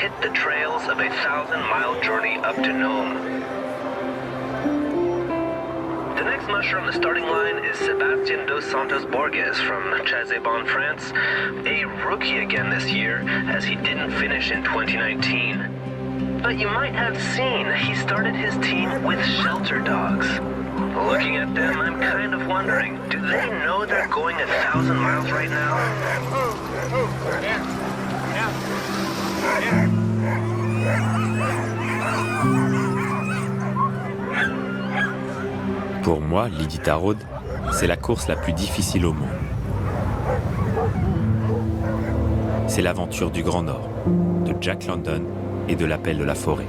hit the trails of a 1,000-mile journey up to Nome. The next musher on the starting line is Sebastian dos Santos Borges from Chazebon, France, a rookie again this year as he didn't finish in 2019. But you might have seen he started his team with shelter dogs. Looking at them, I'm kind of wondering, do they know they're going 1,000 miles right now? Pour moi, l'Iditarod, c'est la course la plus difficile au monde. C'est l'aventure du Grand Nord, de Jack London et de l'appel de la forêt.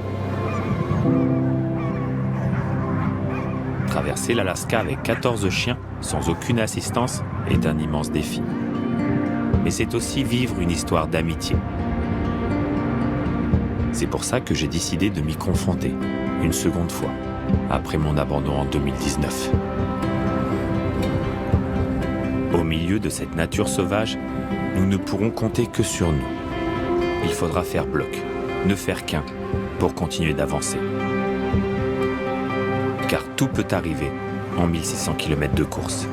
Traverser l'Alaska avec 14 chiens sans aucune assistance est un immense défi. Mais c'est aussi vivre une histoire d'amitié. C'est pour ça que j'ai décidé de m'y confronter, une seconde fois, après mon abandon en 2019. Au milieu de cette nature sauvage, nous ne pourrons compter que sur nous. Il faudra faire bloc, ne faire qu'un, pour continuer d'avancer. Car tout peut arriver en 1600 km de course.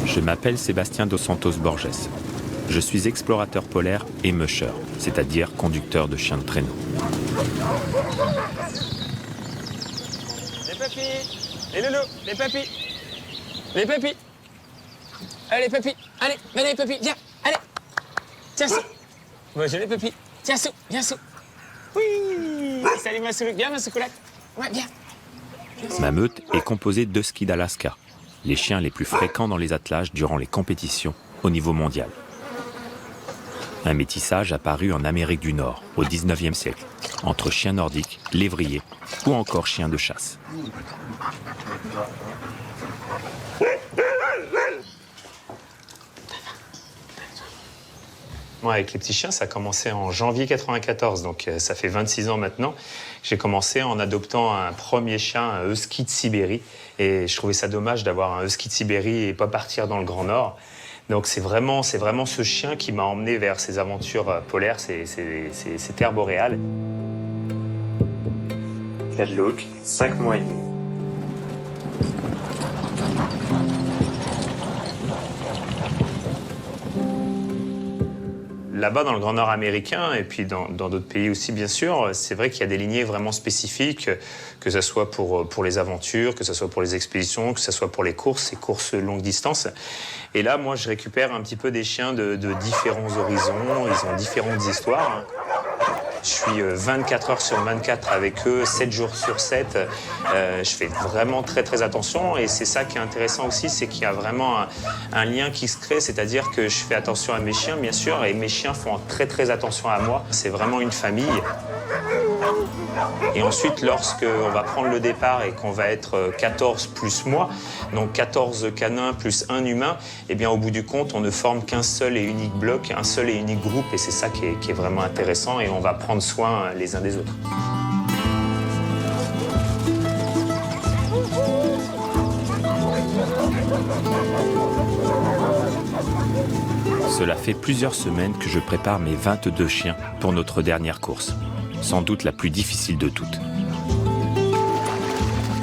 Je m'appelle Sébastien dos Santos Borges. Je suis explorateur polaire et musher, c'est-à-dire conducteur de chiens de traîneau. Les papis, les loulous, les papis, les papis. Allez les papis, allez, venez les papis, viens, allez. Tiens sous. Bonjour les papis, tiens sous, viens sous. Oui, salut ma souloute, viens ma soucoulette. Ouais, viens. Ma meute est composée d'Huskies d'Alaska, les chiens les plus fréquents dans les attelages durant les compétitions au niveau mondial. Un métissage apparu en Amérique du Nord au XIXe siècle, entre chiens nordiques, lévriers ou encore chiens de chasse. Moi, avec les petits chiens, ça a commencé en janvier 94, donc ça fait 26 ans maintenant. J'ai commencé en adoptant un premier chien, un husky de Sibérie, et je trouvais ça dommage d'avoir un husky de Sibérie et pas partir dans le Grand Nord. Donc c'est vraiment ce chien qui m'a emmené vers ces aventures polaires, ces terres boréales. Cadlock, 5 mois et demi. Là-bas, dans le Grand Nord américain, et puis dans d'autres pays aussi, bien sûr, c'est vrai qu'il y a des lignées vraiment spécifiques, que ce soit pour les aventures, que ce soit pour les expéditions, que ce soit pour les courses longue distance. Et là, moi, je récupère un petit peu des chiens de différents horizons, ils ont différentes histoires. Je suis 24 heures sur 24 avec eux, 7 jours sur 7. Je fais vraiment très très attention et c'est ça qui est intéressant aussi, c'est qu'il y a vraiment un lien qui se crée, c'est-à-dire que je fais attention à mes chiens bien sûr et mes chiens font très très attention à moi. C'est vraiment une famille. Et ensuite, lorsqu'on va prendre le départ et qu'on va être 14 plus moi, donc 14 canins plus un humain, eh bien au bout du compte, on ne forme qu'un seul et unique bloc, un seul et unique groupe et c'est ça qui est vraiment intéressant et on va prendre soin les uns des autres. Cela fait plusieurs semaines que je prépare mes 22 chiens pour notre dernière course, sans doute la plus difficile de toutes.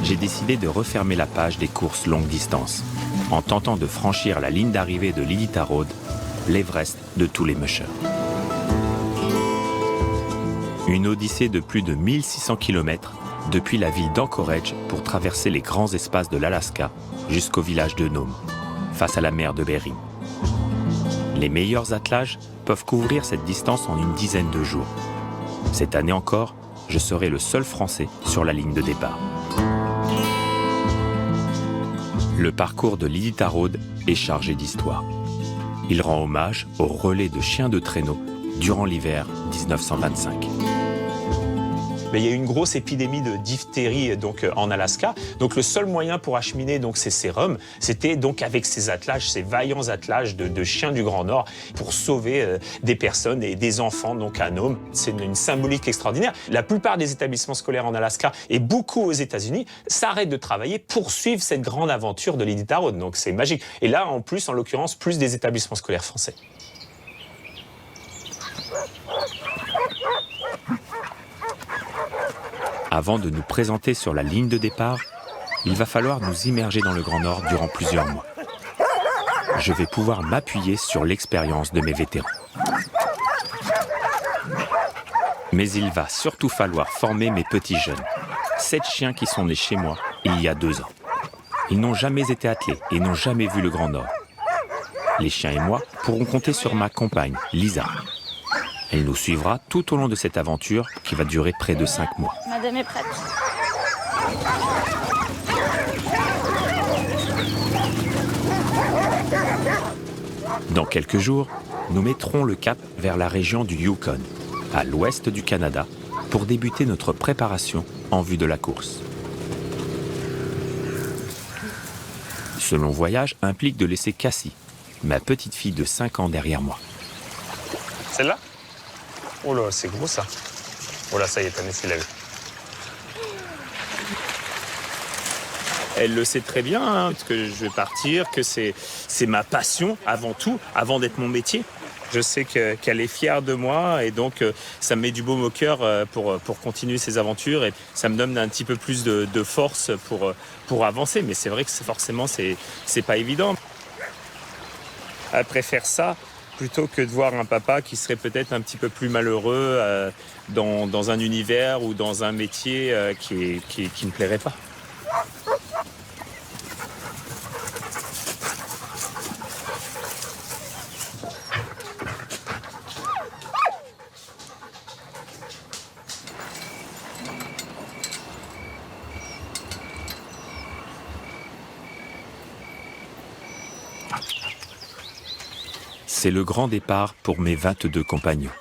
J'ai décidé de refermer la page des courses longue distance, en tentant de franchir la ligne d'arrivée de l'Iditarod, l'Everest de tous les mushers. Une odyssée de plus de 1600 km depuis la ville d'Anchorage pour traverser les grands espaces de l'Alaska jusqu'au village de Nome, face à la mer de Bering. Les meilleurs attelages peuvent couvrir cette distance en une dizaine de jours. Cette année encore, je serai le seul Français sur la ligne de départ. Le parcours de l'Iditarod est chargé d'histoire. Il rend hommage aux relais de chiens de traîneau durant l'hiver 1925. Mais il y a eu une grosse épidémie de diphtérie donc, en Alaska. Donc le seul moyen pour acheminer donc, ces sérums, c'était donc avec ces attelages, ces vaillants attelages de chiens du Grand Nord pour sauver des personnes et des enfants donc, à Nome. C'est une symbolique extraordinaire. La plupart des établissements scolaires en Alaska et beaucoup aux États-Unis s'arrêtent de travailler pour suivre cette grande aventure de l'Iditarod. Donc c'est magique. Et là, en plus, en l'occurrence, plus des établissements scolaires français. Avant de nous présenter sur la ligne de départ, il va falloir nous immerger dans le Grand Nord durant plusieurs mois. Je vais pouvoir m'appuyer sur l'expérience de mes vétérans. Mais il va surtout falloir former mes petits jeunes. 7 chiens qui sont nés chez moi il y a 2 ans. Ils n'ont jamais été attelés et n'ont jamais vu le Grand Nord. Les chiens et moi pourront compter sur ma compagne, Lisa. Elle nous suivra tout au long de cette aventure qui va durer près de 5 mois. Madame est prête. Dans quelques jours, nous mettrons le cap vers la région du Yukon, à l'ouest du Canada, pour débuter notre préparation en vue de la course. Ce long voyage implique de laisser Cassie, ma petite fille de 5 ans derrière moi. Celle-là? Oh là, c'est gros ça. Oh là, ça y est, Tanès, il l'a vu. Elle le sait très bien, hein, que je vais partir, que c'est ma passion avant tout, avant d'être mon métier. Je sais qu'elle est fière de moi et donc ça me met du baume au cœur pour continuer ces aventures et ça me donne un petit peu plus de force pour avancer. Mais c'est vrai que forcément, c'est pas évident. Elle préfère ça plutôt que de voir un papa qui serait peut-être un petit peu plus malheureux dans un univers ou dans un métier qui ne plairait pas. C'est le grand départ pour mes 22 compagnons.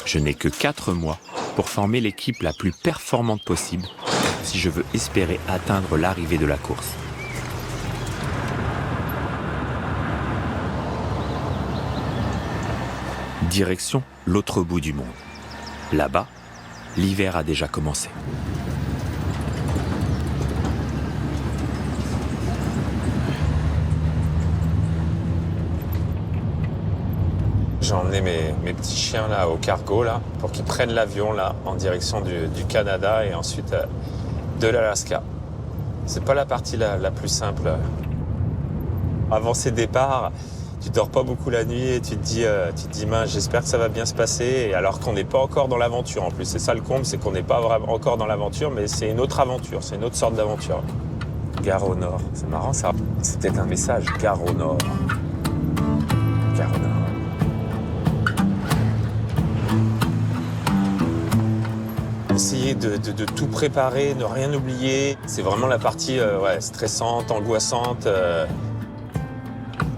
Je n'ai que 4 mois pour former l'équipe la plus performante possible si je veux espérer atteindre l'arrivée de la course. Direction l'autre bout du monde. Là-bas, l'hiver a déjà commencé. J'ai emmené mes petits chiens là au cargo là pour qu'ils prennent l'avion là en direction du Canada et ensuite de l'Alaska. C'est pas la partie la plus simple. Avant ces départs, tu dors pas beaucoup la nuit et tu te dis mince, j'espère que ça va bien se passer. Et alors qu'on n'est pas encore dans l'aventure en plus. C'est ça le comble, c'est qu'on n'est pas vraiment encore dans l'aventure, mais c'est une autre aventure, c'est une autre sorte d'aventure. Gare au Nord, c'est marrant ça. C'est peut-être un message, Gare au Nord. Gare au Nord. Essayer de tout préparer, ne rien oublier. C'est vraiment la partie stressante, angoissante.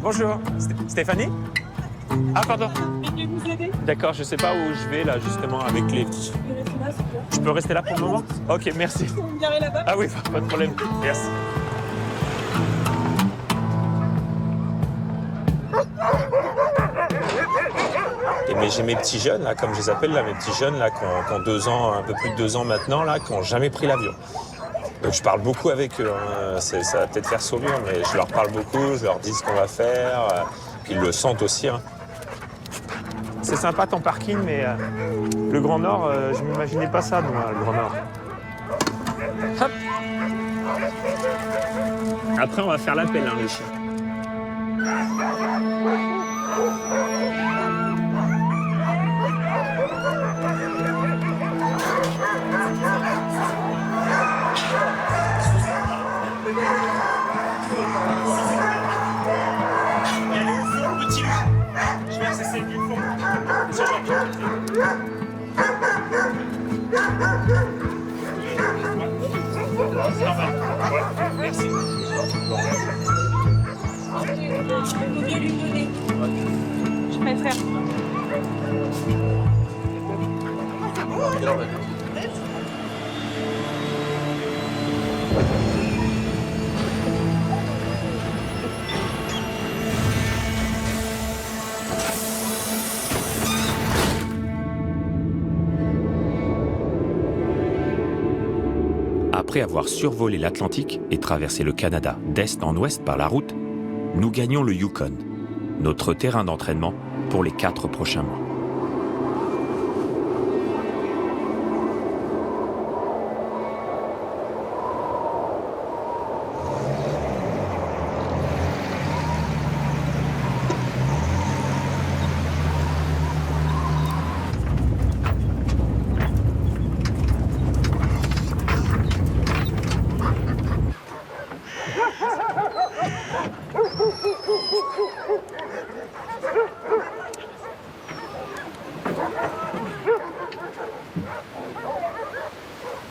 Bonjour, Stéphanie? Ah pardon. Je vais vous aider. D'accord, je sais pas où je vais là justement avec les... Je peux rester là pour le moment? Ok, merci. Vous me garez là-bas? Ah oui, pas de problème. Merci. Mais j'ai mes petits jeunes, là, comme je les appelle, là, mes petits jeunes là, qui ont 2 ans, un peu plus de 2 ans maintenant, là, qui n'ont jamais pris l'avion. Donc je parle beaucoup avec eux. Hein. Ça va peut-être faire sourire, mais je leur parle beaucoup, je leur dis ce qu'on va faire. Puis ils le sentent aussi. Hein. C'est sympa ton parking, mais le Grand Nord, je ne m'imaginais pas ça, moi, le Grand Nord. Hop. Après, on va faire l'appel, hein, les chiens. Merci. Je vais lui donner. Je préfère. Après avoir survolé l'Atlantique et traversé le Canada d'est en ouest par la route, nous gagnons le Yukon, notre terrain d'entraînement pour les 4 prochains mois.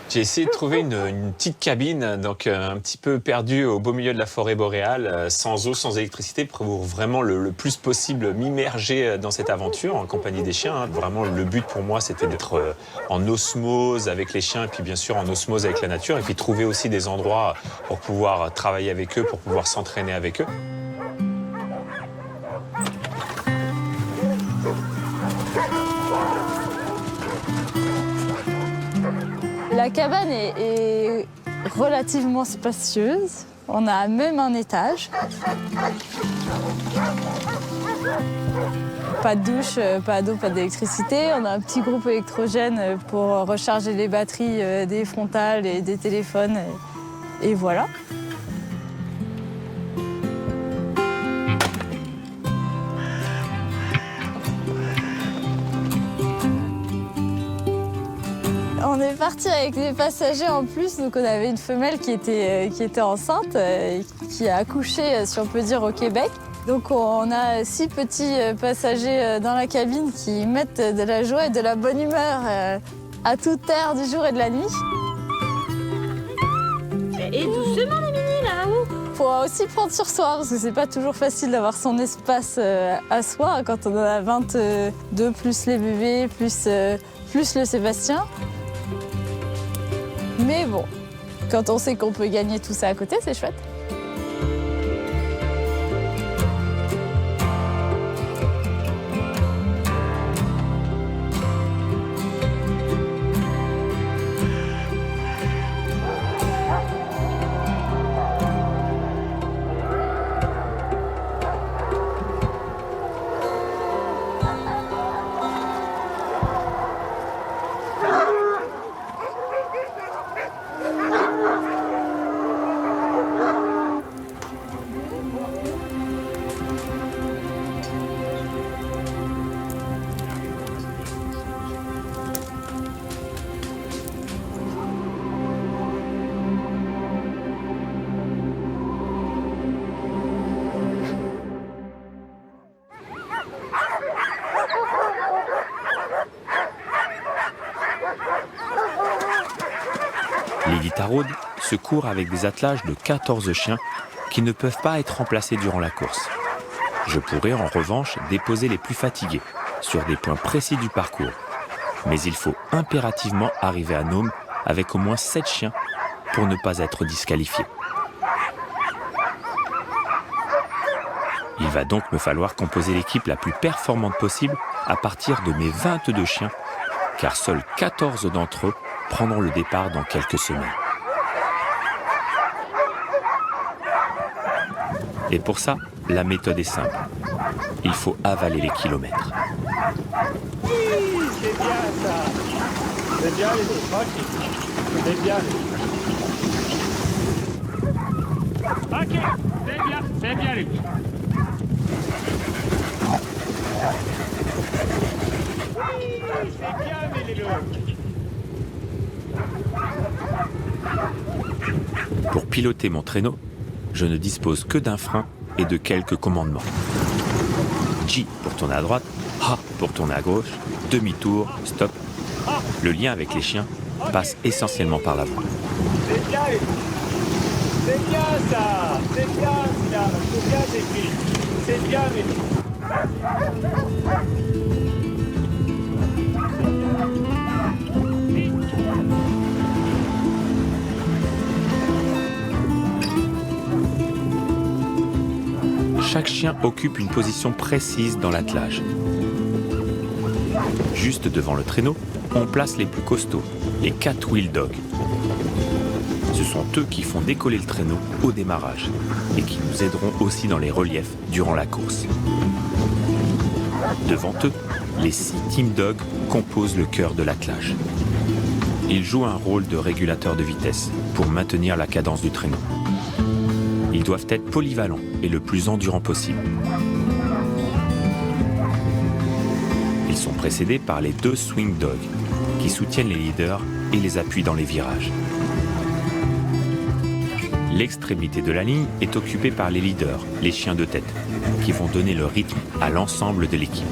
J'ai essayé de trouver une petite cabine, donc un petit peu perdue au beau milieu de la forêt boréale, sans eau, sans électricité, pour vraiment le plus possible m'immerger dans cette aventure en compagnie des chiens. Hein. Vraiment, le but pour moi, c'était d'être en osmose avec les chiens, et puis bien sûr en osmose avec la nature, et puis trouver aussi des endroits pour pouvoir travailler avec eux, pour pouvoir s'entraîner avec eux. La cabane est relativement spacieuse. On a même un étage. Pas de douche, pas d'eau, pas d'électricité. On a un petit groupe électrogène pour recharger les batteries des frontales et des téléphones. Et voilà. On est parti avec des passagers en plus, donc on avait une femelle qui était enceinte, qui a accouché, si on peut dire, au Québec. Donc on a 6 petits passagers dans la cabine qui mettent de la joie et de la bonne humeur à toute heure du jour et de la nuit. Et doucement les minis là-haut. Faut aussi prendre sur soi, parce que c'est pas toujours facile d'avoir son espace à soi quand on en a 22 plus les bébés, plus le Sébastien. Mais bon, quand on sait qu'on peut gagner tout ça à côté, c'est chouette. Les guitarodes se courent avec des attelages de 14 chiens qui ne peuvent pas être remplacés durant la course. Je pourrais en revanche déposer les plus fatigués sur des points précis du parcours. Mais il faut impérativement arriver à Nome avec au moins 7 chiens pour ne pas être disqualifié. Il va donc me falloir composer l'équipe la plus performante possible à partir de mes 22 chiens, car seuls 14 d'entre eux prendront le départ dans quelques semaines. Et pour ça, la méthode est simple. Il faut avaler les kilomètres. Oui, c'est bien ça. C'est bien les autres. C'est bien. Ok, c'est bien Luc. Oui, c'est bien mes loulous. Pour piloter mon traîneau, je ne dispose que d'un frein et de quelques commandements. J pour tourner à droite, A pour tourner à gauche, demi-tour, stop. Le lien avec les chiens passe essentiellement par la voix. C'est bien, c'est bien ça. C'est bien, c'est bien, c'est bien, c'est bien, mais... Chaque chien occupe une position précise dans l'attelage. Juste devant le traîneau, on place les plus costauds, les cat-wheel dogs. Ce sont eux qui font décoller le traîneau au démarrage et qui nous aideront aussi dans les reliefs durant la course. Devant eux, les 6 team dogs composent le cœur de l'attelage. Ils jouent un rôle de régulateur de vitesse pour maintenir la cadence du traîneau. Ils doivent être polyvalents et le plus endurants possible. Ils sont précédés par les 2 swing dogs qui soutiennent les leaders et les appuient dans les virages. L'extrémité de la ligne est occupée par les leaders, les chiens de tête, qui vont donner le rythme à l'ensemble de l'équipe.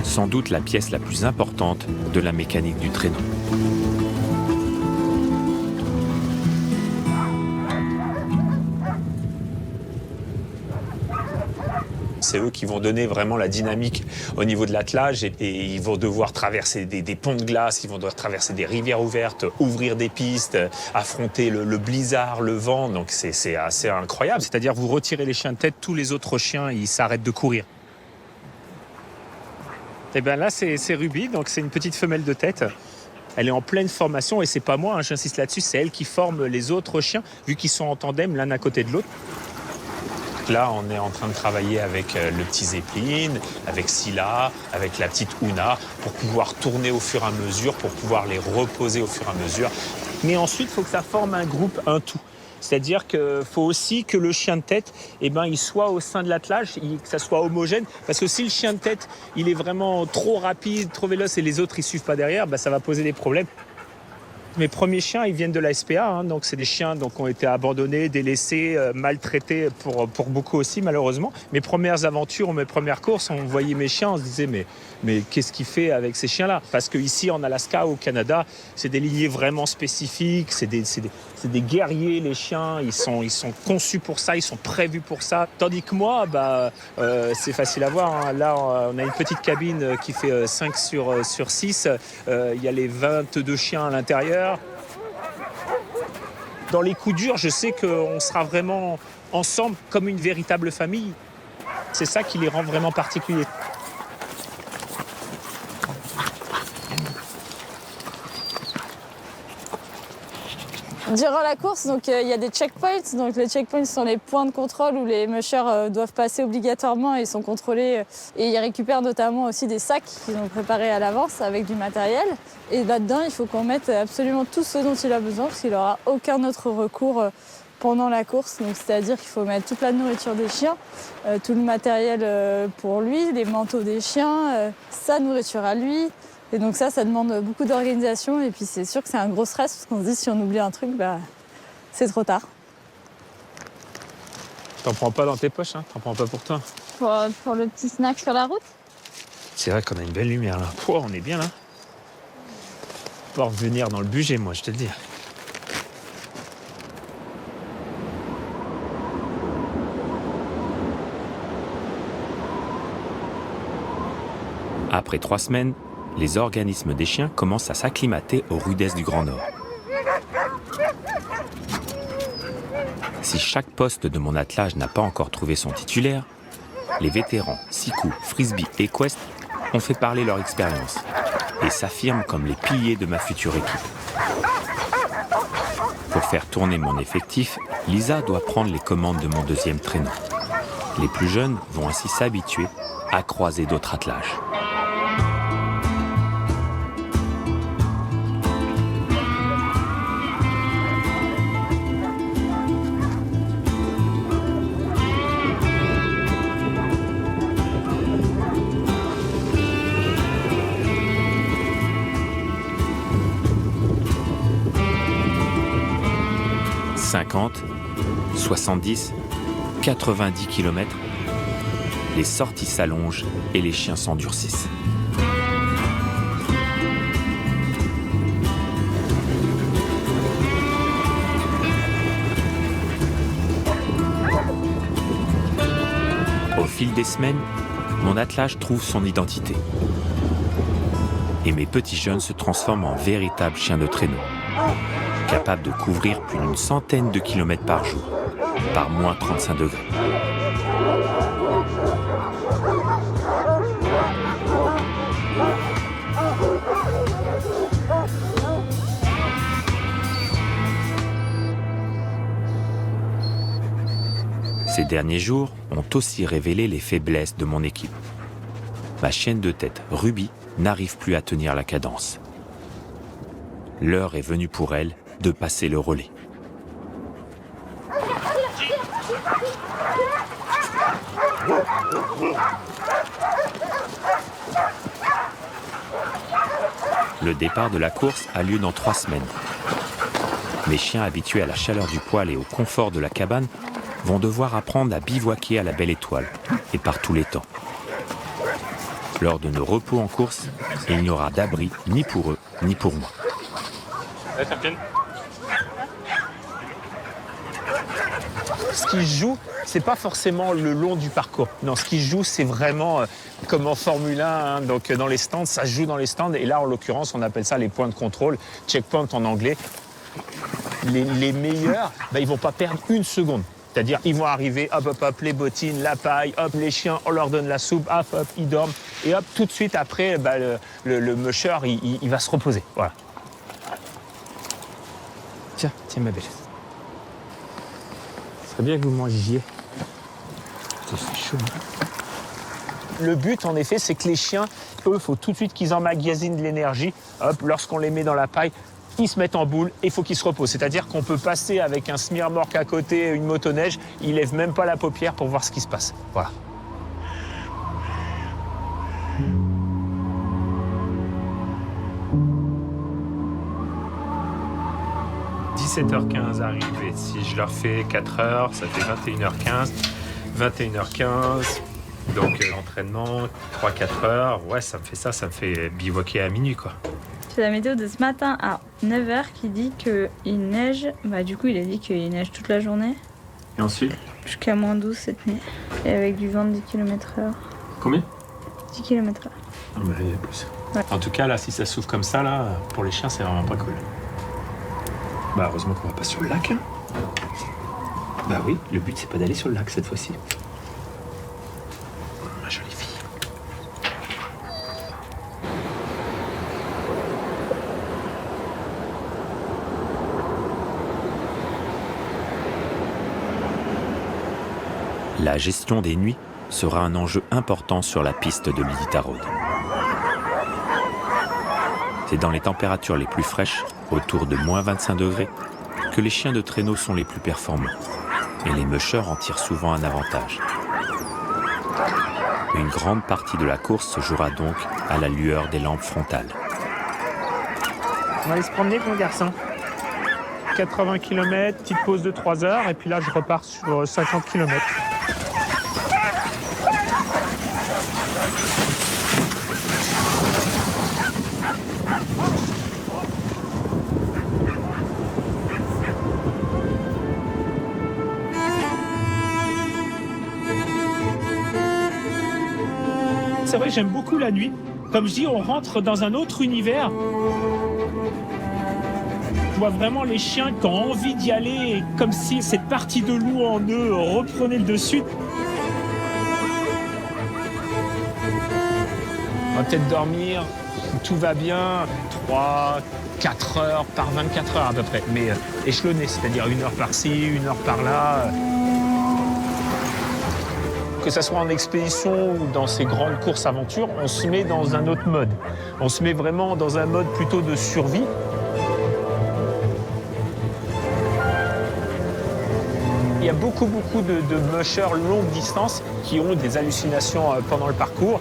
Sans doute la pièce la plus importante de la mécanique du traîneau. C'est eux qui vont donner vraiment la dynamique au niveau de l'attelage et ils vont devoir traverser des ponts de glace, ils vont devoir traverser des rivières ouvertes, ouvrir des pistes, affronter le blizzard, le vent. Donc c'est assez incroyable. C'est-à-dire vous retirez les chiens de tête, tous les autres chiens ils s'arrêtent de courir. Et bien là c'est Ruby, donc c'est une petite femelle de tête. Elle est en pleine formation et c'est pas moi, hein, j'insiste là-dessus, c'est elle qui forme les autres chiens vu qu'ils sont en tandem l'un à côté de l'autre. Là, on est en train de travailler avec le petit Zeppelin, avec Scylla, avec la petite Una, pour pouvoir tourner au fur et à mesure, pour pouvoir les reposer au fur et à mesure. Mais ensuite, il faut que ça forme un groupe, un tout. C'est-à-dire qu'il faut aussi que le chien de tête, il soit au sein de l'attelage, que ça soit homogène. Parce que si le chien de tête, il est vraiment trop rapide, trop véloce et les autres, ils ne suivent pas derrière, ça va poser des problèmes. Mes premiers chiens, ils viennent de la SPA, hein, donc c'est des chiens qui ont été abandonnés, délaissés, maltraités pour beaucoup aussi malheureusement. Mes premières aventures, mes premières courses, on voyait mes chiens, on se disait mais qu'est-ce qu'il fait avec ces chiens-là? Parce qu'ici en Alaska, au Canada, c'est des lignées vraiment spécifiques, c'est des guerriers les chiens, ils sont conçus pour ça, ils sont prévus pour ça. Tandis que moi, c'est facile à voir, hein. Là on a une petite cabine qui fait 5 sur 6, il y a les 22 chiens à l'intérieur. Dans les coups durs, je sais qu'on sera vraiment ensemble comme une véritable famille. C'est ça qui les rend vraiment particuliers. Durant la course, il y a des checkpoints. Donc les checkpoints sont les points de contrôle où les mushers doivent passer obligatoirement et sont contrôlés. Et ils récupèrent notamment aussi des sacs qu'ils ont préparés à l'avance avec du matériel. Et là-dedans, il faut qu'on mette absolument tout ce dont il a besoin parce qu'il n'aura aucun autre recours pendant la course. Donc c'est-à-dire qu'il faut mettre toute la nourriture des chiens, tout le matériel pour lui, les manteaux des chiens, sa nourriture à lui. Et donc ça demande beaucoup d'organisation et puis c'est sûr que c'est un gros stress parce qu'on se dit si on oublie un truc, c'est trop tard. T'en prends pas dans tes poches, hein? T'en prends pas pour toi. Pour le petit snack sur la route? C'est vrai qu'on a une belle lumière là. Pouah, on est bien là. On va revenir dans le budget, moi, je te le dis. Après 3 semaines, les organismes des chiens commencent à s'acclimater aux rudesses du Grand Nord. Si chaque poste de mon attelage n'a pas encore trouvé son titulaire, les vétérans Siku, Frisbee et Quest ont fait parler leur expérience et s'affirment comme les piliers de ma future équipe. Pour faire tourner mon effectif, Lisa doit prendre les commandes de mon 2e traîneau. Les plus jeunes vont ainsi s'habituer à croiser d'autres attelages. « 50, 70, 90 km, les sorties s'allongent et les chiens s'endurcissent. Au fil des semaines, mon attelage trouve son identité. Et mes petits jeunes se transforment en véritables chiens de traîneau, capables de couvrir plus d'100 de kilomètres par jour, par moins 35 degrés. Ces derniers jours ont aussi révélé les faiblesses de mon équipe. Ma chienne de tête, Ruby, n'arrive plus à tenir la cadence. L'heure est venue pour elle de passer le relais. Le départ de la course a lieu dans 3 semaines. Mes chiens habitués à la chaleur du poêle et au confort de la cabane vont devoir apprendre à bivouaquer à la belle étoile et par tous les temps. Lors de nos repos en course, il n'y aura d'abri ni pour eux ni pour moi. Ce qui se joue, c'est pas forcément le long du parcours. Non, ce qui se joue, c'est vraiment comme en Formule 1, hein, donc dans les stands, ça se joue dans les stands. Et là, en l'occurrence, on appelle ça les points de contrôle, checkpoint en anglais. Les meilleurs, ils vont pas perdre une seconde. C'est-à-dire, ils vont arriver, hop, hop, hop, les bottines, la paille, hop, les chiens, on leur donne la soupe, hop, hop, ils dorment. Et hop, tout de suite après, le musher, il va se reposer. Voilà. Tiens, ma belle. Ce serait bien que vous mangiez. C'est chaud. Le but, en effet, c'est que les chiens, eux, il faut tout de suite qu'ils emmagasinent de l'énergie. Hop, lorsqu'on les met dans la paille, ils se mettent en boule et il faut qu'ils se reposent. C'est-à-dire qu'on peut passer avec un semi-remorque à côté, une motoneige, ils ne lèvent même pas la paupière pour voir ce qui se passe. Voilà. « 17h15 arrivé. Si je leur fais 4 heures, ça fait 21h15. 21h15, donc l'entraînement, 3-4 heures. Ouais, ça me fait bivouaquer à minuit, quoi. » C'est la météo de ce matin à 9h qui dit qu'il neige. Du coup, il a dit qu'il neige toute la journée. Et ensuite? Jusqu'à moins 12 cette nuit. Et avec du vent de 10 km/h. Combien? 10 km/h. Ah bah, il y a plus. Ouais. En tout cas, là, si ça souffle comme ça, là, pour les chiens, c'est vraiment pas cool. Bah, heureusement qu'on va pas sur le lac. Hein. Bah oui, le but, c'est pas d'aller sur le lac cette fois-ci. Ma jolie fille. La gestion des nuits sera un enjeu important sur la piste de l'Iditarod. C'est dans les températures les plus fraîches, autour de moins 25 degrés, que les chiens de traîneau sont les plus performants. Et les mushers en tirent souvent un avantage. Une grande partie de la course se jouera donc à la lueur des lampes frontales. On va aller se promener, mon garçon. 80 km, petite pause de 3 heures, et puis là, je repars sur 50 km. C'est vrai, j'aime beaucoup la nuit. Comme je dis, on rentre dans un autre univers. Je vois vraiment les chiens qui ont envie d'y aller, comme si cette partie de loup en eux reprenait le dessus. On va peut-être dormir, tout va bien, 3-4 heures par 24 heures à peu près. Mais échelonné, c'est-à-dire 1 heure par-ci, 1 heure par-là. Que ce soit en expédition ou dans ces grandes courses aventures, on se met dans un autre mode. On se met vraiment dans un mode plutôt de survie. Il y a beaucoup de mushers longue distance qui ont des hallucinations pendant le parcours.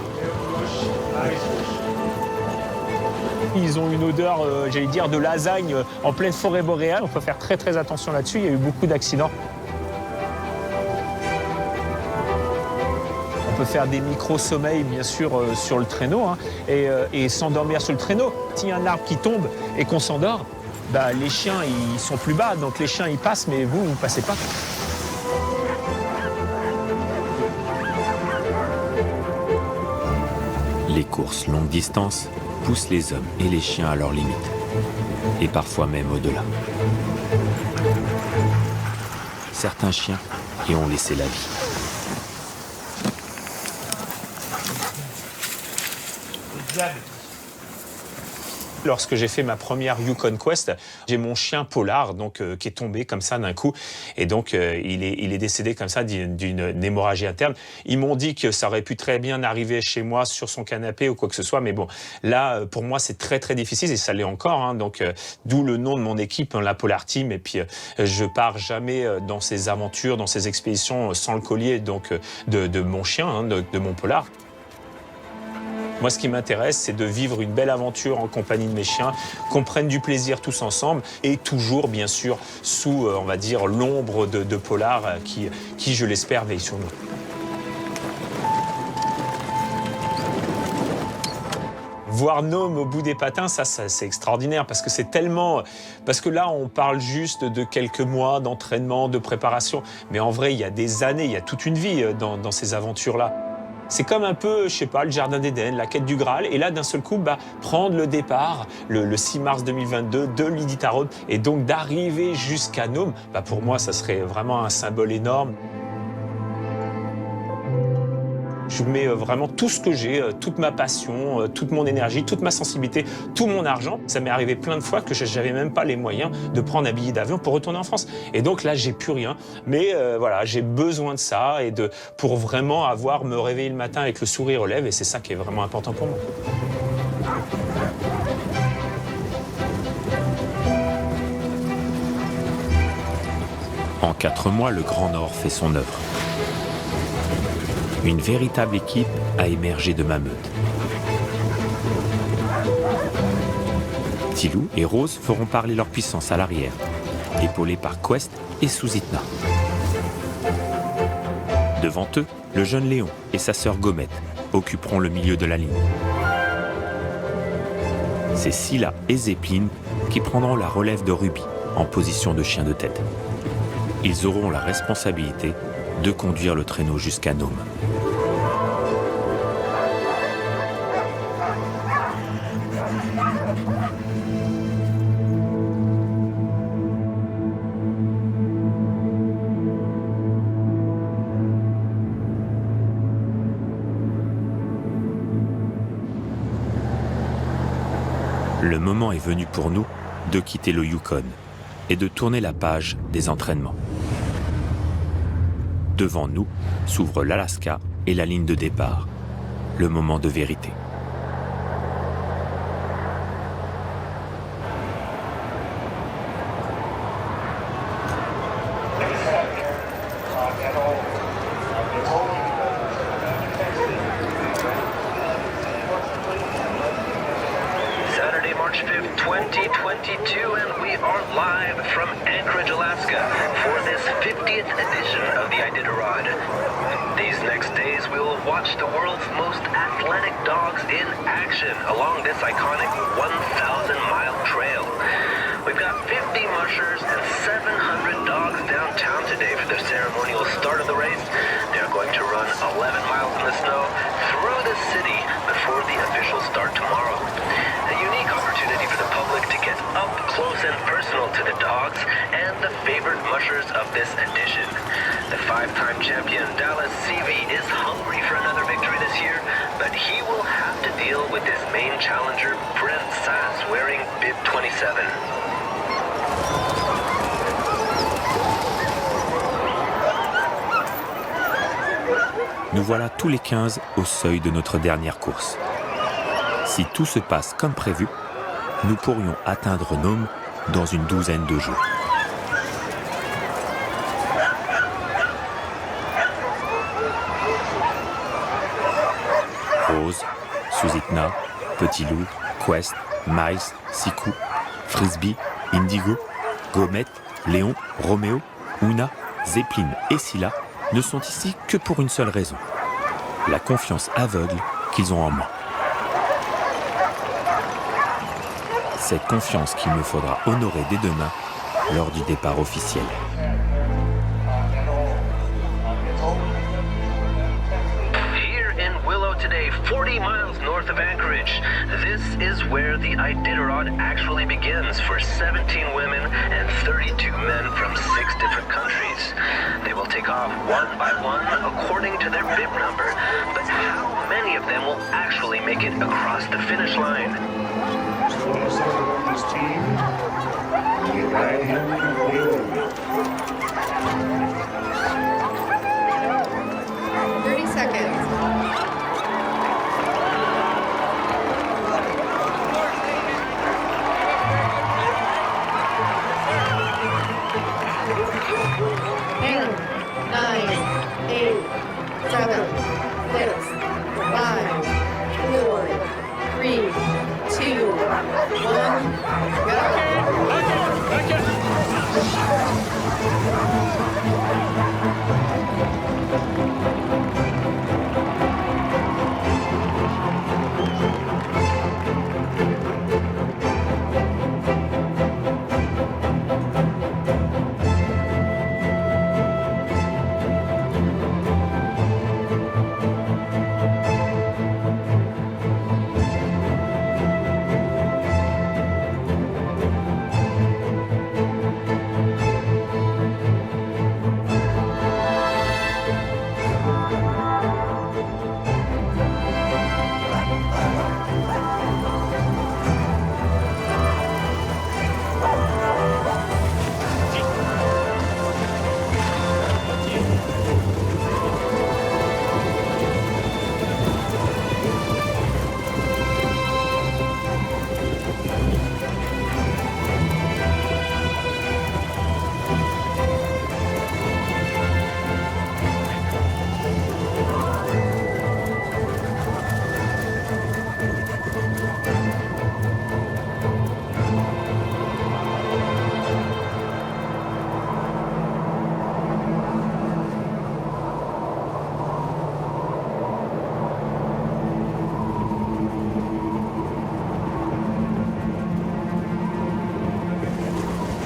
Ils ont une odeur, j'allais dire, de lasagne en pleine forêt boréale. On peut faire très attention là-dessus. Il y a eu beaucoup d'accidents. On peut faire des micro-sommeils, bien sûr, sur le traîneau hein, et s'endormir sur le traîneau. S'il y a un arbre qui tombe et qu'on s'endort, les chiens, ils sont plus bas. Donc les chiens, ils passent, mais vous passez pas. Les courses longue distance poussent les hommes et les chiens à leurs limites, et parfois même au-delà. Certains chiens et ont laissé la vie. Lorsque j'ai fait ma première Yukon Quest, j'ai mon chien Polar qui est tombé comme ça d'un coup et donc il est décédé comme ça d'une hémorragie interne. Ils m'ont dit que ça aurait pu très bien arriver chez moi sur son canapé ou quoi que ce soit, mais bon, là pour moi c'est très très difficile et ça l'est encore, hein, donc d'où le nom de mon équipe, la Polar Team. Et puis je pars jamais dans ces aventures, dans ces expéditions sans le collier de mon chien, hein, de mon Polar. Moi, ce qui m'intéresse, c'est de vivre une belle aventure en compagnie de mes chiens, qu'on prenne du plaisir tous ensemble et toujours, bien sûr, sous, on va dire, l'ombre de Polar qui, je l'espère, veille sur nous. Voir Nome au bout des patins, ça c'est extraordinaire parce que c'est tellement... Parce que là, on parle juste de quelques mois d'entraînement, de préparation. Mais en vrai, il y a des années, il y a toute une vie dans ces aventures-là. C'est comme un peu, je sais pas, le Jardin d'Éden, la quête du Graal. Et là, d'un seul coup, prendre le départ, le 6 mars 2022, de l'Iditarod, et donc d'arriver jusqu'à Nome, pour moi, ça serait vraiment un symbole énorme. Je mets vraiment tout ce que j'ai, toute ma passion, toute mon énergie, toute ma sensibilité, tout mon argent. Ça m'est arrivé plein de fois que je n'avais même pas les moyens de prendre un billet d'avion pour retourner en France. Et donc là, j'ai plus rien. Mais voilà, j'ai besoin de ça pour vraiment me réveiller le matin avec le sourire aux lèvres. Et c'est ça qui est vraiment important pour moi. En 4 mois, le Grand Nord fait son œuvre. Une véritable équipe a émergé de ma meute. Tilou et Rose feront parler leur puissance à l'arrière, épaulés par Quest et Susitna. Devant eux, le jeune Léon et sa sœur Gomet occuperont le milieu de la ligne. C'est Scylla et Zeppelin qui prendront la relève de Ruby en position de chien de tête. Ils auront la responsabilité de conduire le traîneau jusqu'à Nome. Le moment est venu pour nous de quitter le Yukon et de tourner la page des entraînements. Devant nous s'ouvre l'Alaska et la ligne de départ, le moment de vérité. Saturday, March 5th, 2022, and we are live from Anchorage, Alaska for this 50th edition of the Iditarod. These next days, we will watch the world's most athletic dogs in action along this iconic 1,000-mile trail. We've got 50 mushers and 700 dogs downtown today for their ceremonial start of the race. They're going to run 11 miles in the snow through the city before the official start tomorrow. A unique opportunity for the public to get up close and personal to the dogs and the favorite mushers of this edition. The 5-time champion Dallas Seavey is hungry for another victory this year, but he will have to deal with his main challenger, Brent Sass, wearing bib 27. Nous voilà tous les 15 au seuil de notre dernière course. Si tout se passe comme prévu, nous pourrions atteindre Nome dans une douzaine de jours. Rose, Susitna, Petit Loup, Quest, Miles, Siku, Frisbee, Indigo, Gomet, Léon, Roméo, Una, Zeppelin et Scylla ne sont ici que pour une seule raison, la confiance aveugle qu'ils ont en moi. Cette confiance qu'il me faudra honorer dès demain lors du départ officiel. Here in Willow today, 40 40 miles north of Anchorage. This is where the Iditarod actually begins for 17 women and 32 men from 6 different countries. They will take off one by one according to their bib number, but how many of them will actually make it across the finish line?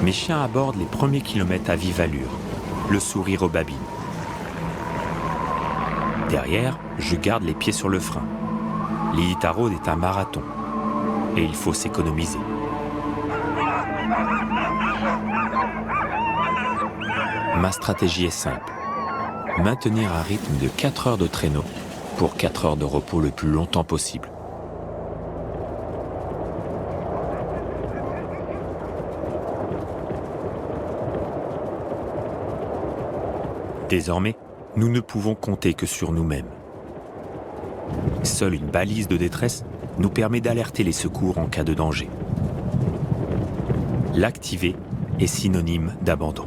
Mes chiens abordent les premiers kilomètres à vive allure, le sourire aux babines. Derrière, je garde les pieds sur le frein. L'Iditarod est un marathon et il faut s'économiser. Ma stratégie est simple. Maintenir un rythme de 4 heures de traîneau pour 4 heures de repos le plus longtemps possible. Désormais, nous ne pouvons compter que sur nous-mêmes. Seule une balise de détresse nous permet d'alerter les secours en cas de danger. L'activer est synonyme d'abandon.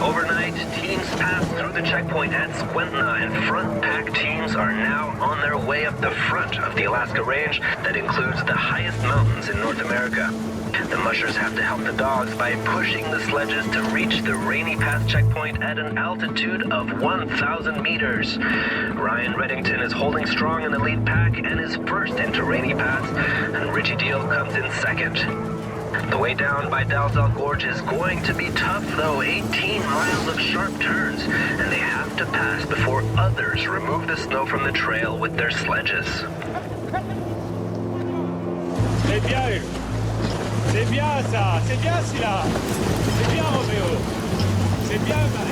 Overnight, teams passed through the checkpoint at Skwentna, and front pack teams are now on their way up the front of the Alaska Range that includes the highest mountains in North America. The mushers have to help the dogs by pushing the sledges to reach the Rainy Pass checkpoint at an altitude of 1,000 meters. Ryan Reddington is holding strong in the lead pack and is first into Rainy Pass, and Richie Deal comes in second. The way down by Dalzell Gorge is going to be tough, though. 18 miles of sharp turns, and they have to pass before others remove the snow from the trail with their sledges. C'est bien, c'est bien ça, c'est bien celui-là, c'est bien Roméo, c'est bien Marc.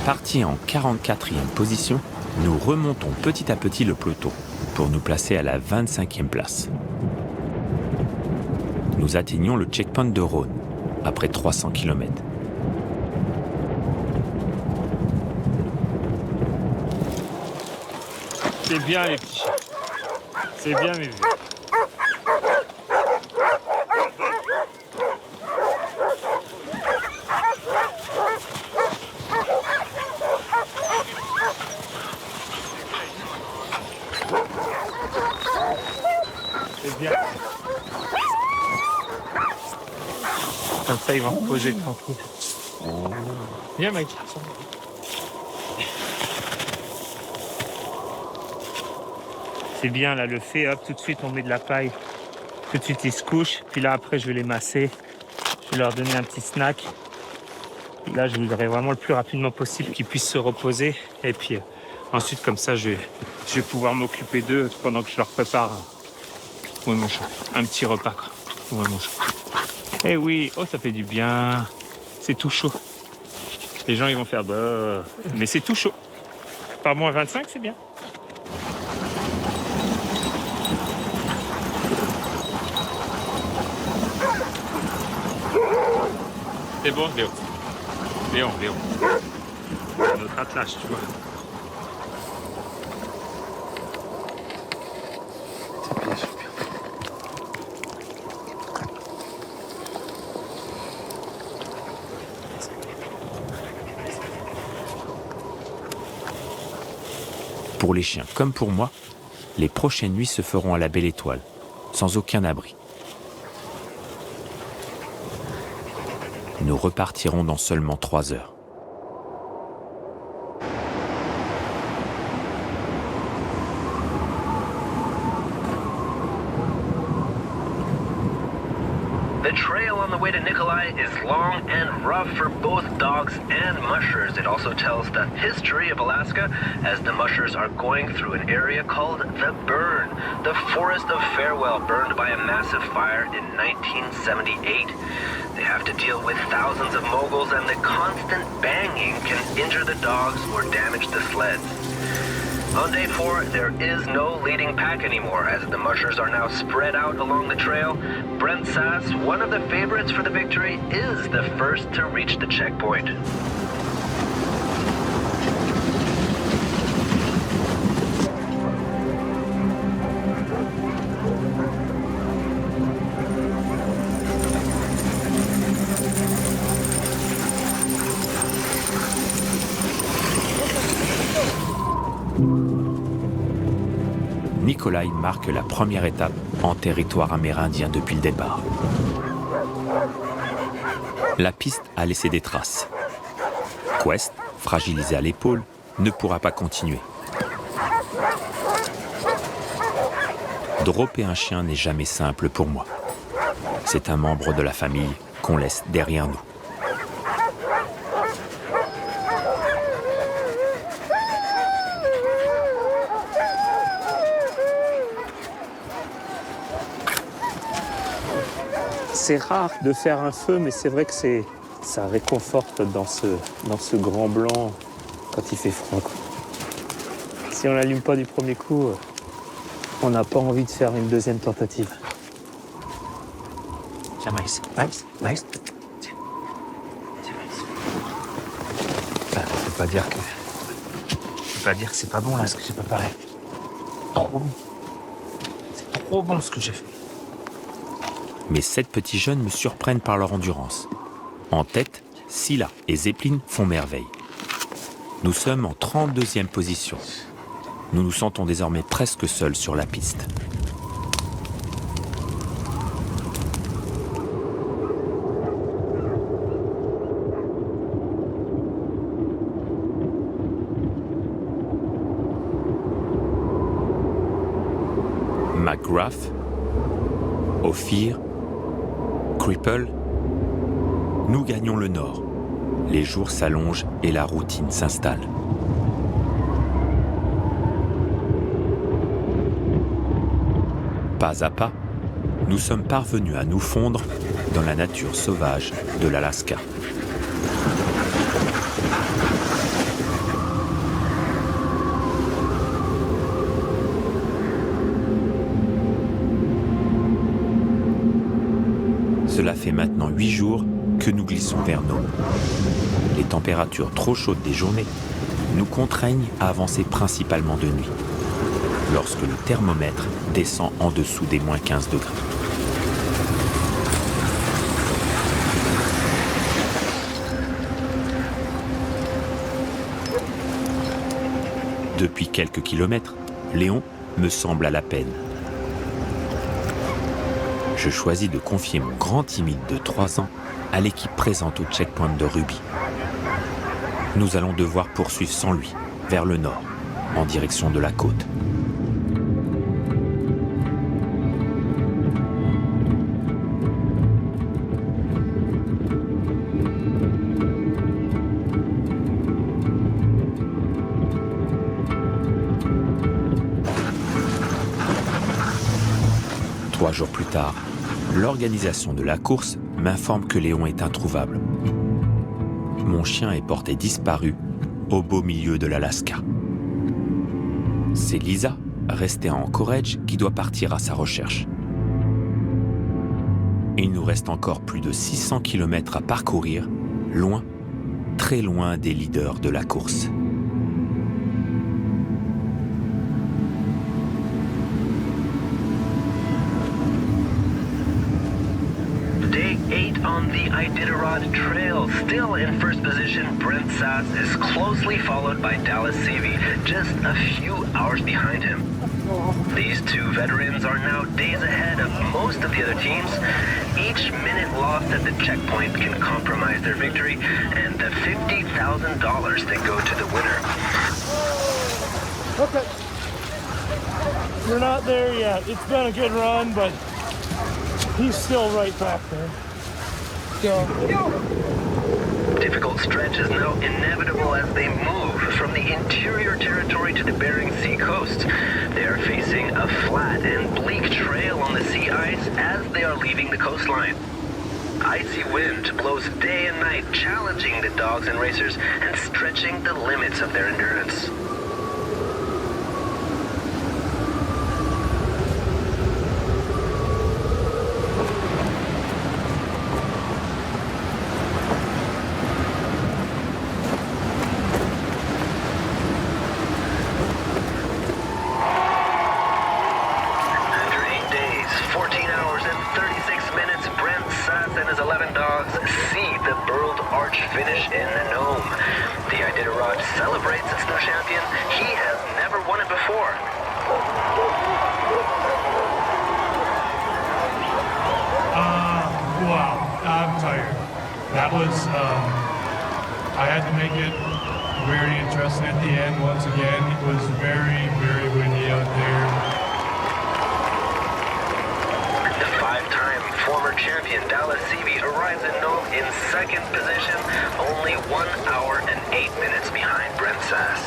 Partis en 44e position, nous remontons petit à petit le peloton pour nous placer à la 25e place. Nous atteignons le checkpoint de Rhône après 300 km. C'est bien les petits chiens, c'est bien mes vieux. Comme ça, ils vont reposer tranquille. Viens, Mike. C'est bien, là, le fait, hop, tout de suite, on met de la paille. Tout de suite, ils se couchent. Puis là, après, je vais les masser. Je vais leur donner un petit snack. Et là, je voudrais vraiment le plus rapidement possible qu'ils puissent se reposer. Et puis, ensuite, comme ça, je vais pouvoir m'occuper d'eux pendant que je leur prépare un petit repas, quoi. Ouais, mon chat. Eh oui, oh, ça fait du bien. C'est tout chaud. Les gens, ils vont faire bah, mais c'est tout chaud. Par moins 25, c'est bien. C'est bon, Léo. Léon. C'est notre attelage, tu vois. C'est bien, super. Pour les chiens comme pour moi, les prochaines nuits se feront à la Belle Étoile, sans aucun abri. Nous repartirons dans seulement 3 heures. The trail on the way to Nikolai is long and rough for both dogs and mushers. It also tells the history of Alaska, as the mushers are going through an area called the Burn, the forest of Farewell, burned by a massive fire in 1978. They have to deal with thousands of moguls, and the constant banging can injure the dogs or damage the sleds. On day 4, there is no leading pack anymore, as the mushers are now spread out along the trail. Brent Sass, one of the favorites for the victory, is the first to reach the checkpoint. Nikolai marque la première étape en territoire amérindien depuis le départ. La piste a laissé des traces. Quest, fragilisé à l'épaule, ne pourra pas continuer. Dropper un chien n'est jamais simple pour moi. C'est un membre de la famille qu'on laisse derrière nous. C'est rare de faire un feu, mais c'est vrai que ça réconforte dans ce grand blanc quand il fait froid, quoi. Si on l'allume pas du premier coup, on n'a pas envie de faire une deuxième tentative. Tiens, Maïs. Tiens, Maïs. Ça veut pas dire que c'est pas bon, là, ce que j'ai préparé. Trop bon. C'est trop bon, ce que j'ai fait. Mais 7 petits jeunes me surprennent par leur endurance. En tête, Scylla et Zeppelin font merveille. Nous sommes en 32e position. Nous nous sentons désormais presque seuls sur la piste. McGrath, Ophir, Cripple, nous gagnons le nord. Les jours s'allongent et la routine s'installe. Pas à pas, nous sommes parvenus à nous fondre dans la nature sauvage de l'Alaska. Cela fait maintenant 8 jours que nous glissons vers Nome. Les températures trop chaudes des journées nous contraignent à avancer principalement de nuit, lorsque le thermomètre descend en dessous des moins 15 degrés. Depuis quelques kilomètres, Léon me semble à la peine. je choisis de confier mon grand timide de 3 ans à l'équipe présente au checkpoint de Ruby. Nous allons devoir poursuivre sans lui, vers le nord, en direction de la côte. Trois jours plus tard, l'organisation de la course m'informe que Léon est introuvable. Mon chien est porté disparu au beau milieu de l'Alaska. C'est Lisa, restée à Anchorage, qui doit partir à sa recherche. Il nous reste encore plus de 600 km à parcourir, loin, très loin des leaders de la course. Day 8 on the Iditarod Trail. Still in first position, Brent Sass is closely followed by Dallas Seavey, just a few hours behind him. These two veterans are now days ahead of most of the other teams. Each minute lost at the checkpoint can compromise their victory and the $50,000 that go to the winner. Okay. We're not there yet. It's been a good run, but he's still right back there. Go. Difficult stretch is now inevitable as they move from the interior territory to the Bering Sea coast. They are facing a flat and bleak trail on the sea ice as they are leaving the coastline. Icy wind blows day and night, challenging the dogs and racers and stretching the limits of their endurance. Finish in Nome. The Iditarod celebrates its new champion. He has never won it before. Wow, I'm tired. That was, I had to make it very interesting at the end once again. It was very, very windy out there. The five-time former champion Dallas Seavey arrives in Nome in second position, only 1 hour and 8 minutes behind Brent Sass.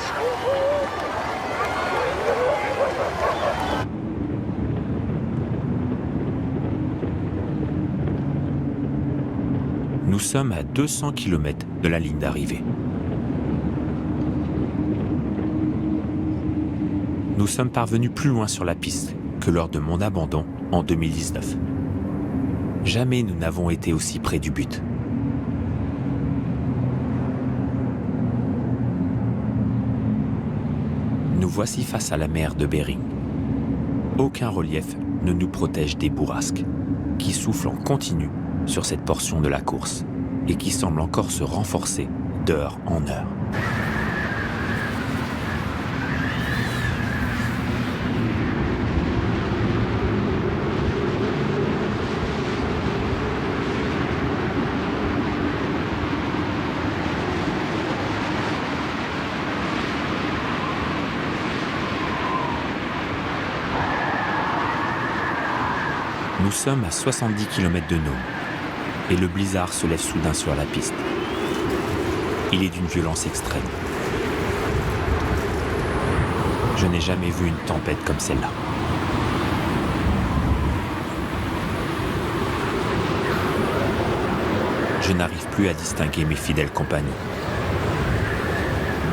Nous sommes à 200 km de la ligne d'arrivée. Nous sommes parvenus plus loin sur la piste que lors de mon abandon en 2019. Jamais nous n'avons été aussi près du but. Nous voici face à la mer de Bering. Aucun relief ne nous protège des bourrasques, qui soufflent en continu sur cette portion de la course et qui semblent encore se renforcer d'heure en heure. Nous sommes à 70 km de Nome et le blizzard se lève soudain sur la piste. Il est d'une violence extrême. Je n'ai jamais vu une tempête comme celle-là. Je n'arrive plus à distinguer mes fidèles compagnons.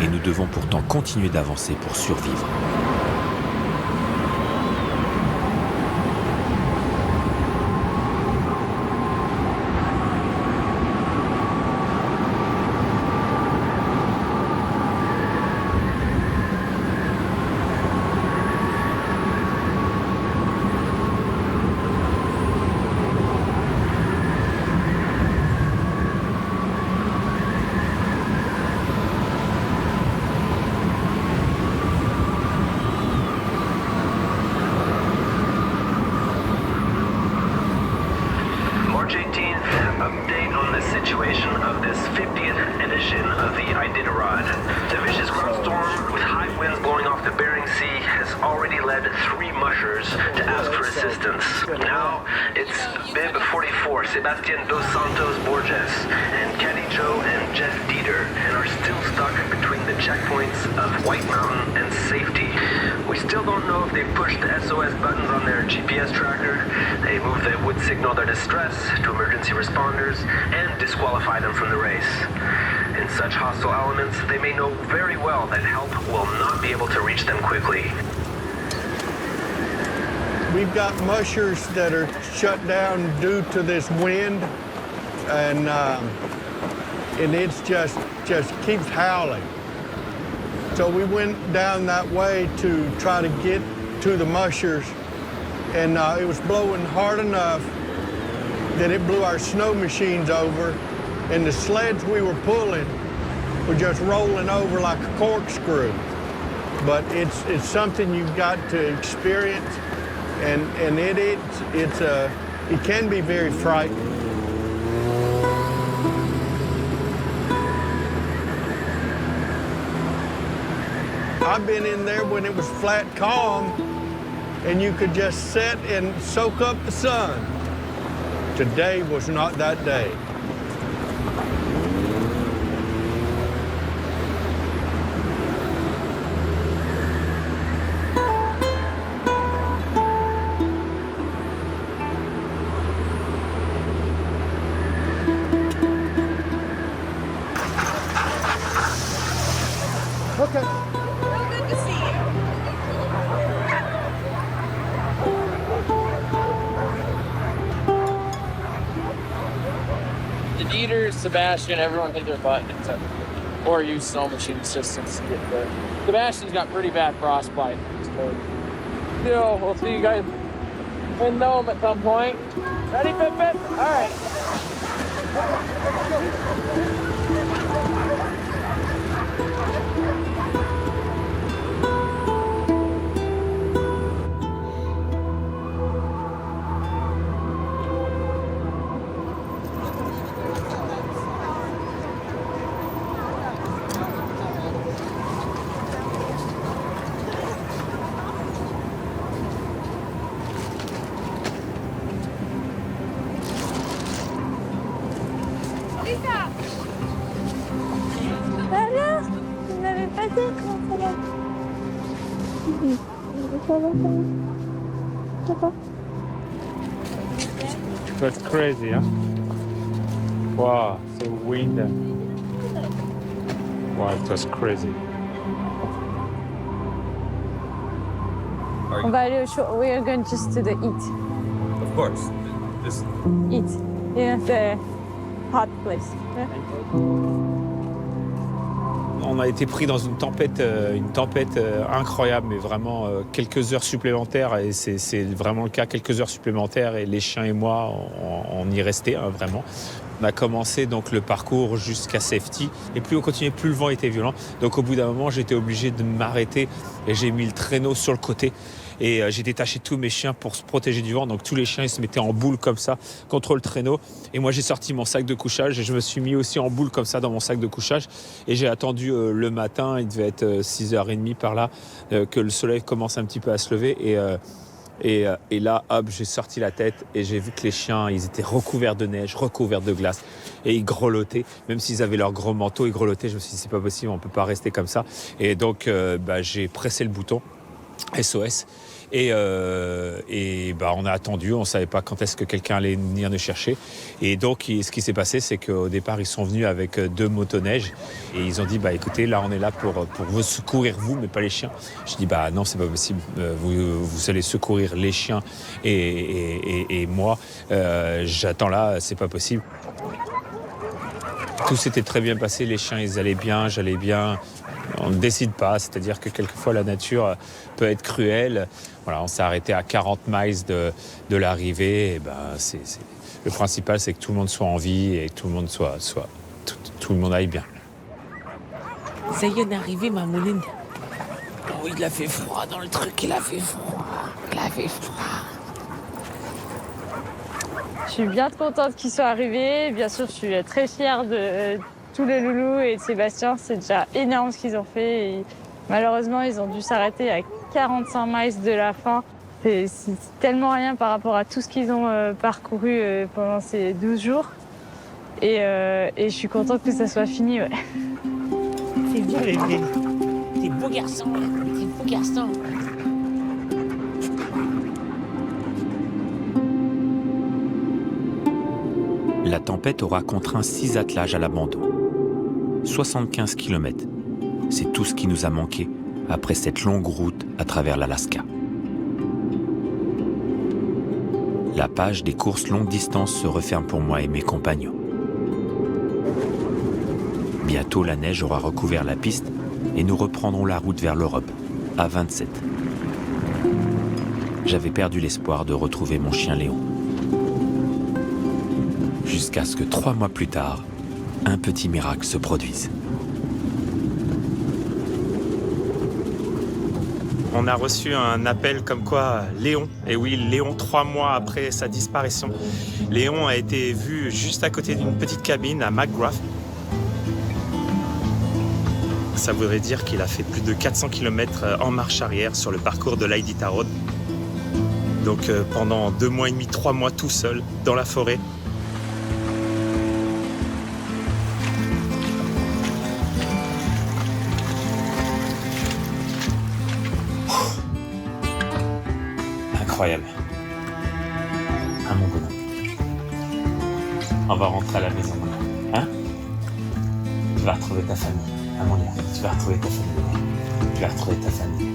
Et nous devons pourtant continuer d'avancer pour survivre. March 18th, update on the situation of this 50th edition of the Iditarod. The vicious ground storm with high winds blowing off the Bering Sea has already led 3 mushers to ask for assistance. Now, it's Bib 44, Sebastian Dos Santos Borges, and Kenny Joe and Jeff Dieter, and are still stuck between the checkpoints of White Mountain and safety. We still don't know if they pushed the SOS buttons on their GPS tracker, they moved the would signal their distress to emergency responders, and disqualify them from the race. In such hostile elements, they may know very well that help will not be able to reach them quickly. We've got mushers that are shut down due to this wind, and it's just keeps howling. So we went down that way to try to get to the mushers, and it was blowing hard enough that it blew our snow machines over, and the sleds we were pulling were just rolling over like a corkscrew. But it's something you've got to experience, and it can be very frightening. I've been in there when it was flat calm, and you could just sit and soak up the sun. Today was not that day. Okay. Good to see you. The Dieter, Sebastian, everyone hit their button or use snow machine assistance to get there. Sebastian's got pretty bad frostbite. So, we'll see you guys in Nome at some point. Ready, Pip? All right. Alors, vous n'avez pas dit comment ça va? Ça va? It was crazy, huh? Wow, the wind. Wow, it was crazy. On va aller au show. We are going just to the eat. Of course. Just Eat. Yeah, the hot place. Yeah. On a été pris dans une tempête incroyable, mais vraiment quelques heures supplémentaires, et c'est vraiment le cas, quelques heures supplémentaires, et les chiens et moi, on y restait, hein, vraiment. On a commencé donc le parcours jusqu'à Safety, et plus on continuait, plus le vent était violent. Donc au bout d'un moment, j'étais obligé de m'arrêter, et j'ai mis le traîneau sur le côté. Et j'ai détaché tous mes chiens pour se protéger du vent. Donc tous les chiens, ils se mettaient en boule comme ça contre le traîneau. Et moi, j'ai sorti mon sac de couchage et je me suis mis aussi en boule comme ça dans mon sac de couchage. Et j'ai attendu le matin, il devait être 6h30 par là, que le soleil commence un petit peu à se lever. Et là, hop, j'ai sorti la tête et j'ai vu que les chiens, ils étaient recouverts de neige, recouverts de glace. Et ils grelottaient, même s'ils avaient leur gros manteau, ils grelottaient. Je me suis dit, c'est pas possible, on peut pas rester comme ça. Et donc, j'ai pressé le bouton SOS. Et on a attendu, on ne savait pas quand est-ce que quelqu'un allait venir nous chercher. Et donc, ce qui s'est passé, c'est qu'au départ, ils sont venus avec 2 motoneiges. Et ils ont dit, écoutez, là, on est là pour vous secourir, vous, mais pas les chiens. Je dis, non, c'est pas possible. Vous allez secourir les chiens et moi. J'attends là, c'est pas possible. Tout s'était très bien passé, les chiens, ils allaient bien, j'allais bien. On ne décide pas, c'est-à-dire que quelquefois la nature peut être cruelle. Voilà, on s'est arrêté à 40 miles de l'arrivée. Et le principal, c'est que tout le monde soit en vie et que tout le monde tout le monde aille bien. Ça y est, on est arrivé, ma mouline. Oh, il a fait froid dans le truc, il a fait froid. suis bien contente qu'ils soient arrivés. Bien sûr, je suis très fière de tous les loulous et de Sébastien. C'est déjà énorme ce qu'ils ont fait. Et malheureusement, ils ont dû s'arrêter à 45 miles de la fin. C'est tellement rien par rapport à tout ce qu'ils ont parcouru pendant ces 12 jours. Et je suis contente que ça soit fini. Ouais. C'est bien, bébé. T'es beau garçon. T'es beau garçon. La tempête aura contraint 6 attelages à l'abandon. 75 km. C'est tout ce qui nous a manqué après cette longue route à travers l'Alaska. La page des courses longue distance se referme pour moi et mes compagnons. Bientôt, la neige aura recouvert la piste et nous reprendrons la route vers l'Europe, à 27. J'avais perdu l'espoir de retrouver mon chien Léon. Jusqu'à ce que 3 mois plus tard, un petit miracle se produise. On a reçu un appel comme quoi Léon, et oui, Léon 3 mois après sa disparition, Léon a été vu juste à côté d'une petite cabine à McGrath. Ça voudrait dire qu'il a fait plus de 400 km en marche arrière sur le parcours de l'Aidita Road. Donc pendant 2 mois et demi, 3 mois tout seul dans la forêt. Incroyable. Ah mon bonhomme. On va rentrer à la maison maintenant. Hein? Tu vas retrouver ta famille. Ah mon Léon, tu vas retrouver ta famille. Tu vas retrouver ta famille.